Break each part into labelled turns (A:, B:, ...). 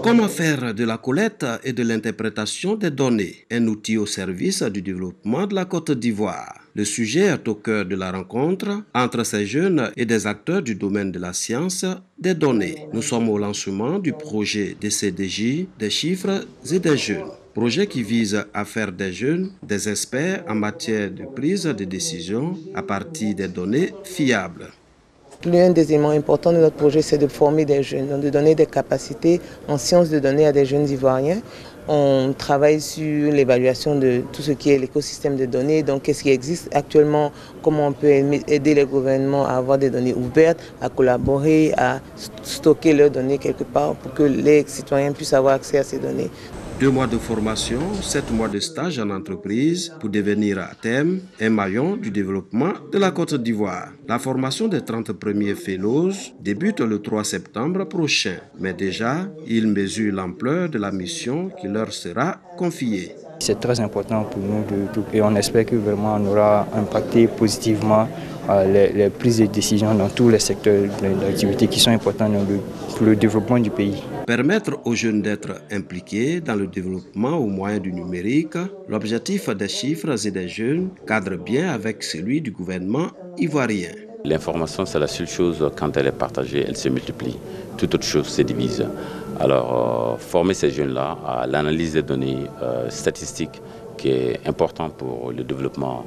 A: Comment faire de la collecte et de l'interprétation des données un outil au service du développement de la Côte d'Ivoire? Le sujet est au cœur de la rencontre entre ces jeunes et des acteurs du domaine de la science des données. Nous sommes au lancement du projet DCDJ, des chiffres et des jeunes. Projet qui vise à faire des jeunes des experts en matière de prise de décision à partir des données fiables.
B: L'un des éléments importants de notre projet, c'est de former des jeunes, donc de donner des capacités en sciences de données à des jeunes Ivoiriens. On travaille sur l'évaluation de tout ce qui est l'écosystème de données, donc qu'est-ce qui existe actuellement, comment on peut aider les gouvernements à avoir des données ouvertes, à collaborer, à stocker leurs données quelque part pour que les citoyens puissent avoir accès à ces données.
A: 2 mois de formation, 7 mois de stage en entreprise pour devenir à terme un maillon du développement de la Côte d'Ivoire. La formation des 30 premiers fellows débute le 3 septembre prochain, mais déjà, ils mesurent l'ampleur de la mission qui leur sera confiée.
C: C'est très important pour nous et on espère que vraiment on aura impacté positivement les prises de décision dans tous les secteurs d'activité qui sont importants pour le développement du pays.
A: Permettre aux jeunes d'être impliqués dans le développement au moyen du numérique, l'objectif des chiffres et des jeunes cadre bien avec celui du gouvernement ivoirien.
D: L'information, c'est la seule chose, quand elle est partagée, elle se multiplie. Toute autre chose se divise. Alors, former ces jeunes-là à l'analyse des données statistiques, qui est important pour le développement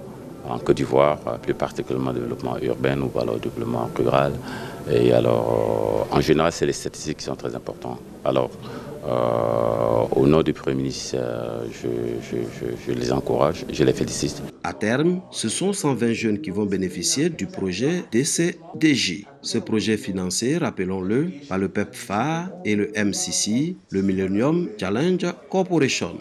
D: en Côte d'Ivoire, plus particulièrement le développement urbain ou alors le développement rural. Et alors, en général, c'est les statistiques qui sont très importantes. Alors, au nom du Premier ministre, je les encourage, je les félicite.
A: À terme, ce sont 120 jeunes qui vont bénéficier du projet DCDJ. Ce projet financé, rappelons-le, par le PEPFAR et le MCC, le Millennium Challenge Corporation.